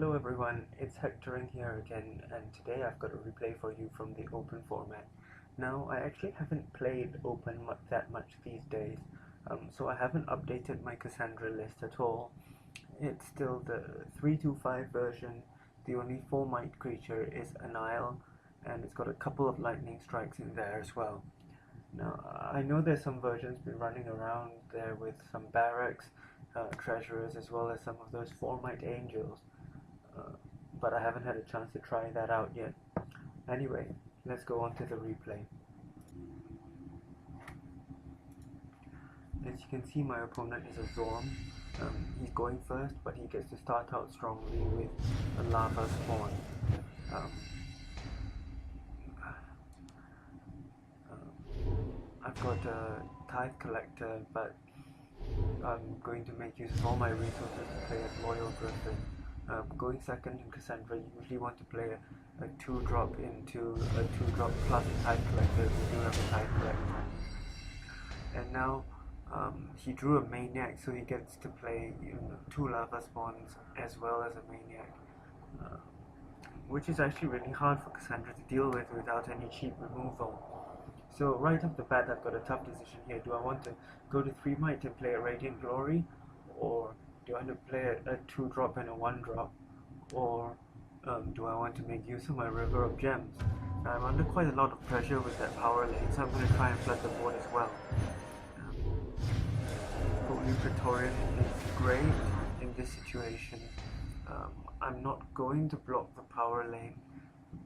Hello everyone, it's hectoring here again, and today I've got a replay for you from the open format. Now, I actually haven't played open that much these days, so I haven't updated my Cassandra list at all. It's still the 3.2.5 version. The only 4 might creature is Anile, and it's got a couple of lightning strikes in there as well. Now, I know there's some versions been running around there with some barracks, treasurers, as well as some of those 4 might angels. But I haven't had a chance to try that out yet. Anyway, let's go on to the replay. As you can see, my opponent is a Zorm. He's going first, but he gets to start out strongly with a lava spawn. I've got a Tithe Collector, but I'm going to make use of all my resources to play a Loyal Griffin. Going second in Cassandra, you usually want to play a 2-drop into a 2-drop plus a Tithe Collector if you do have a Tithe Collector. And now he drew a Maniac, so he gets to play 2 lava spawns as well as a Maniac, which is actually really hard for Cassandra to deal with without any cheap removal. So right off the bat, I've got a tough decision here. Do I want to go to 3 might and play a Radiant Glory, or do I want to play a 2-drop and a 1-drop, or do I want to make use of my River of Gems? Now, I'm under quite a lot of pressure with that power lane, so I'm going to try and flood the board as well. Holy Praetorian is great in this situation. I'm not going to block the power lane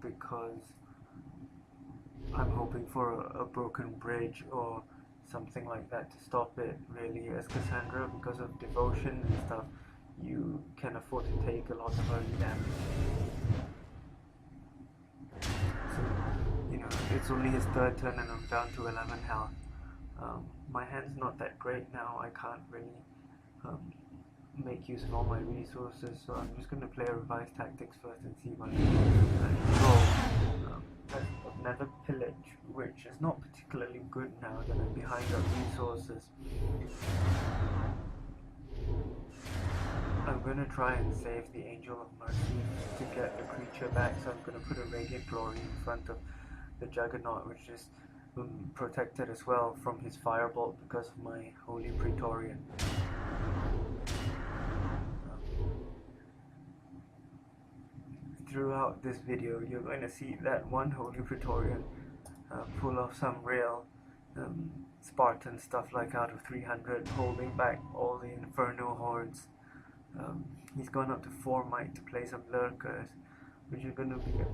because I'm hoping for a broken bridge or something like that to stop it. Really, as Cassandra, because of devotion and stuff, you can afford to take a lot of early damage. So, it's only his 3rd turn and I'm down to 11 health. My hand's not that great now. I can't really make use of all my resources, so I'm just going to play a revised tactics first and see what I can roll. That's another pillage, which is not particularly good now that I'm behind on resources. I'm going to try and save the Angel of Mercy to get the creature back, so I'm going to put a Radiant Glory in front of the Juggernaut, which is protected as well from his Firebolt because of my Holy Praetorian. Throughout this video, you're going to see that one Holy Praetorian pull off some real Spartan stuff, like out of 300, holding back all the Inferno hordes. He's gone up to 4 might to play some Lurkers, which are going to be a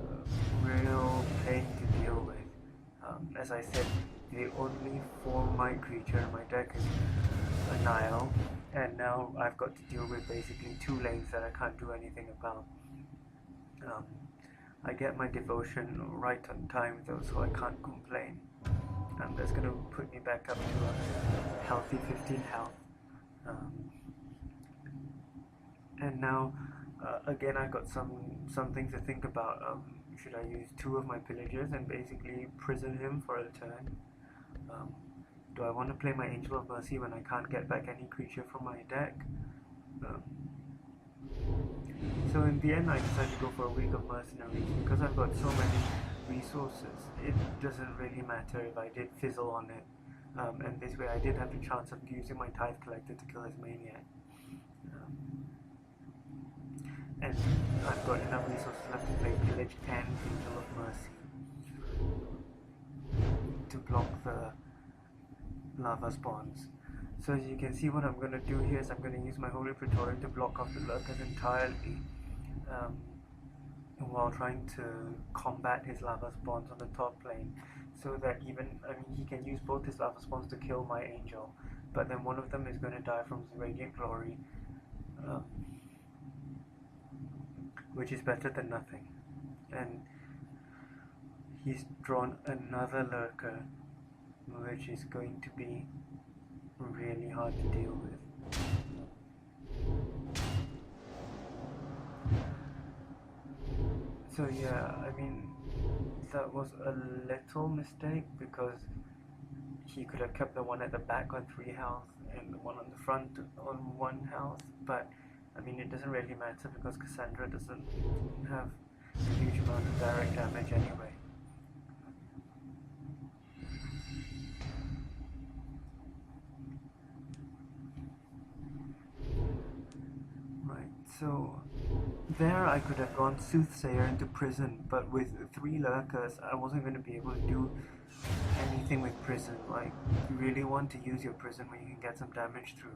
real pain to deal with. As I said, the only 4 might creature in my deck is Anile, and now I've got to deal with basically 2 lanes that I can't do anything about. I get my devotion right on time though, so I can't complain. That's going to put me back up to a healthy 15 health. And now, again, I've got some things to think about. Should I use 2 of my pillagers and basically prison him for a turn? Do I want to play my Angel of Mercy when I can't get back any creature from my deck? So in the end, I decided to go for a week of mercenaries because I've got so many resources. It doesn't really matter if I did fizzle on it, and this way I did have the chance of using my Tithe Collector to kill his Maniac. And I've got enough resources left to play Pillage and Angel of Mercy to block the lava spawns. So as you can see, what I'm going to do here is I'm going to use my Holy Praetorian to block off the Lurkers entirely, while trying to combat his lava spawns on the top lane, so that he can use both his lava spawns to kill my angel, but then one of them is going to die from his Radiant Glory, which is better than nothing. And he's drawn another Lurker, which is going to be really hard to deal with. So yeah, that was a little mistake because he could have kept the one at the back on 3 health and the one on the front on 1 health, but I mean, it doesn't really matter because Cassandra doesn't have a huge amount of direct damage anyway. Right, so there I could have gone Soothsayer into prison, but with 3 Lurkers, I wasn't going to be able to do anything with prison. Like, you really want to use your prison when you can get some damage through.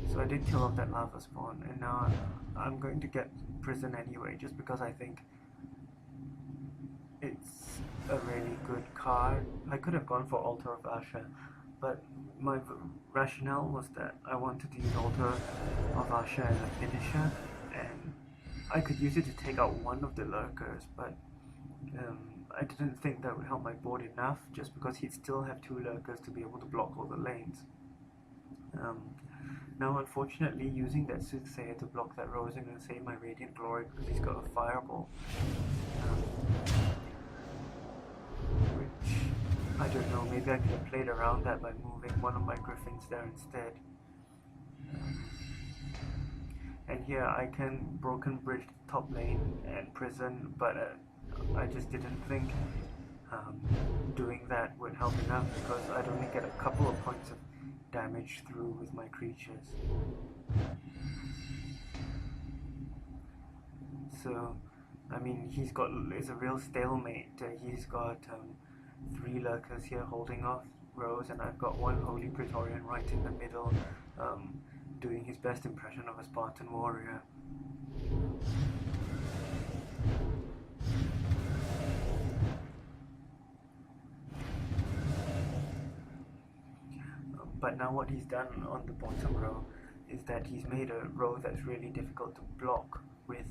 So I did kill off that lava spawn, and now I'm going to get prison anyway, just because I think it's a really good card. I could have gone for Altar of Asha, but my rationale was that I wanted to use Altar of Asha as a finisher, and I could use it to take out one of the Lurkers, but I didn't think that would help my board enough, just because he'd still have 2 Lurkers to be able to block all the lanes. Now, unfortunately, using that Soothsayer to block that row isn't going to save my Radiant Glory because he's got a Fireball. Which, I don't know, maybe I could have played around that by moving one of my Griffins there instead. And here I can Broken Bridge top lane and prison, but I just didn't think doing that would help enough because I'd only get a couple of points of damage through with my creatures. So, I mean, it's a real stalemate. He's got 3 Lurkers here holding off rows, and I've got 1 Holy Praetorian right in the middle, doing his best impression of a Spartan warrior. But now what he's done on the bottom row is that he's made a row that's really difficult to block with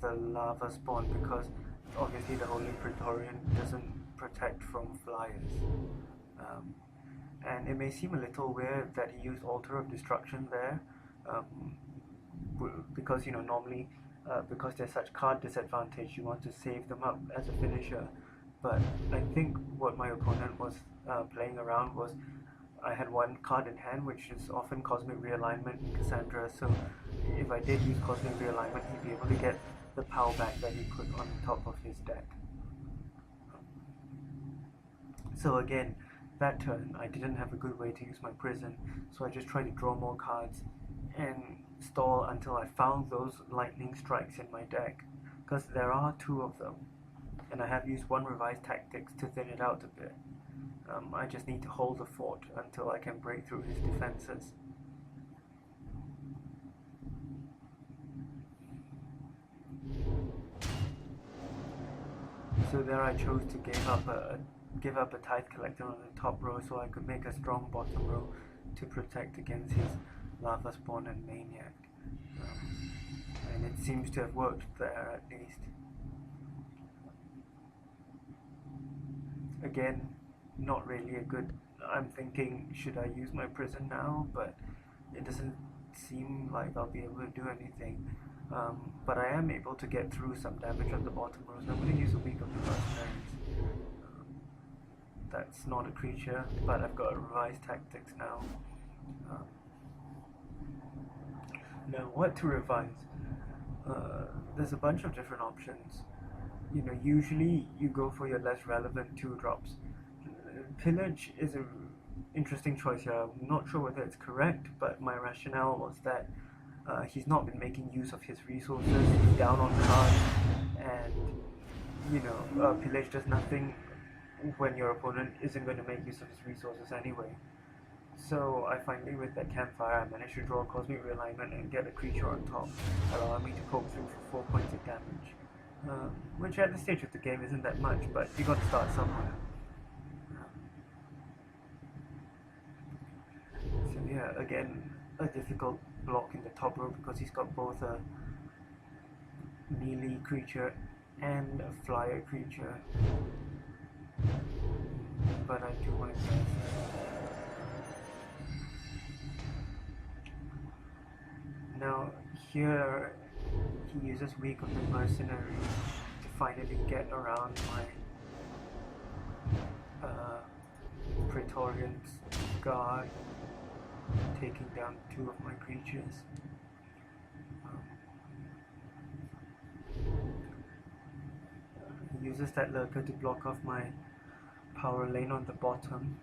the lava spawn, because obviously the Holy Praetorian doesn't protect from flyers. And it may seem a little weird that he used Altar of Destruction there, because normally because there's such card disadvantage, you want to save them up as a finisher. But I think what my opponent was playing around was I had 1 card in hand, which is often Cosmic Realignment in Cassandra, so if I did use Cosmic Realignment, he'd be able to get the power back that he put on top of his deck. So again, that turn, I didn't have a good way to use my prison, so I just tried to draw more cards and stall until I found those lightning strikes in my deck, because there are 2 of them. And I have used 1 revised tactics to thin it out a bit. I just need to hold the fort until I can break through his defenses. So there I chose to give up a Tithe Collector on the top row so I could make a strong bottom row to protect against his Lava Spawn and Maniac. And it seems to have worked there at least. Again, not really a good... I'm thinking, should I use my prison now? But it doesn't seem like I'll be able to do anything. But I am able to get through some damage on the bottom row, so I'm going to use a Week of the Mercenaries. That's not a creature, but I've got a revised tactics now. Now, what to revise? There's a bunch of different options. Usually you go for your less relevant 2-drops. Pillage is an interesting choice here. I'm not sure whether it's correct, but my rationale was that he's not been making use of his resources, he's down on cards, and Pillage does nothing when your opponent isn't going to make use of his resources anyway. So I finally, with that Campfire, I managed to draw a Cosmic Realignment and get a creature on top, allowing me to poke through for 4 points of damage. Which at this stage of the game isn't that much, but you got to start somewhere. So yeah, again, a difficult block in the top row because he's got both a melee creature and a flyer creature. But I do my best. Now here he uses Week of the Mercenary to finally get around Praetorian's guard, taking down 2 of my creatures. He uses that Lurker to block off my power lane on the bottom,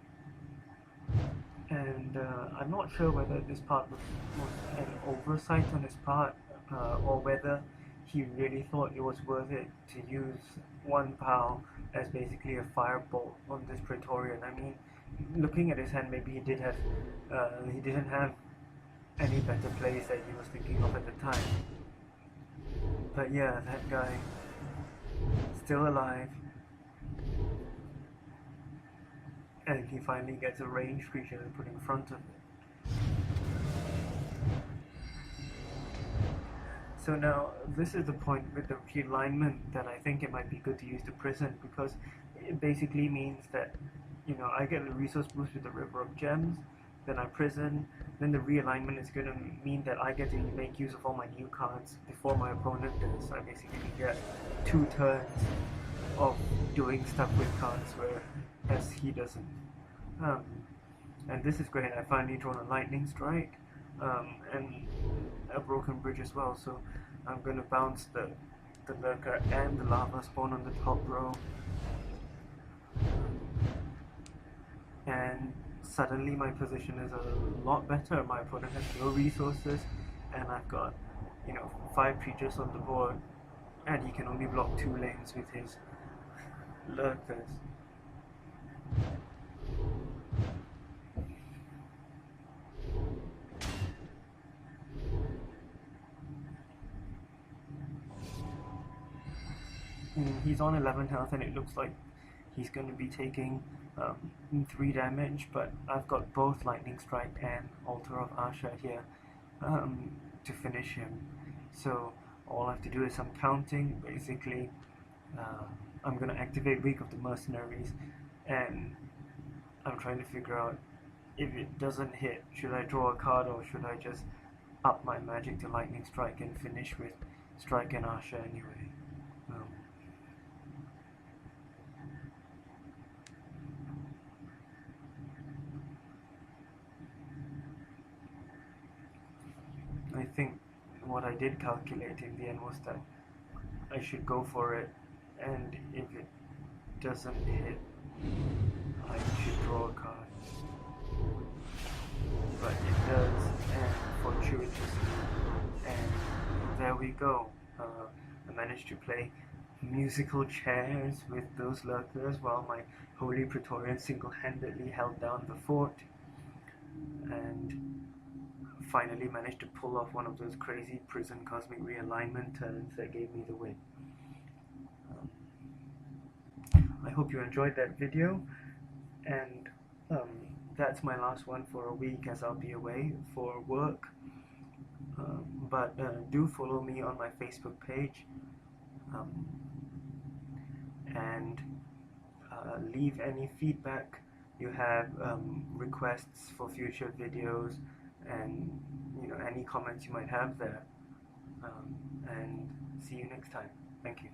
and I'm not sure whether this part was an oversight on his part, or whether he really thought it was worth it to use 1 POW as basically a firebolt on this Praetorian. I mean, looking at his hand, maybe he didn't have any better plays that he was thinking of at the time. But yeah, that guy, still alive, and he finally gets a ranged creature to put in front of it. So now, this is the point with the realignment that I think it might be good to use the prison, because it basically means that, you know, I get the resource boost with the River of Gems, then I prison, then the realignment is going to mean that I get to make use of all my new cards before my opponent does. I basically get 2 turns of doing stuff with cards, whereas he doesn't. And this is great. I finally drawn a Lightning Strike, and a Broken Bridge as well, so I'm going to bounce the Lurker and the Lava Spawn on the top row, and suddenly my position is a lot better. My opponent has no resources, and I've got, you know, 5 creatures on the board, and he can only block 2 lanes with his Lurkers. He's on 11 health, and it looks like he's going to be taking 3 damage, but I've got both Lightning Strike and Altar of Asha here to finish him. So all I have to do is some counting. Basically, I'm going to activate Wake of the Mercenaries, and I'm trying to figure out, if it doesn't hit, should I draw a card, or should I just up my magic to Lightning Strike and finish with Strike and Asha anyway. I think what I did calculate in the end was that I should go for it, and if it doesn't hit, I should draw a card. But it does, and fortuitously, and there we go. I managed to play musical chairs with those Lurkers while my Holy Praetorian single-handedly held down the fort, and finally managed to pull off one of those crazy prison cosmic realignment turns that gave me the win. I hope you enjoyed that video, and that's my last one for a week, as I'll be away for work. But do follow me on my Facebook page, and leave any feedback you have, requests for future videos, and you know, any comments you might have there. And see you next time. Thank you.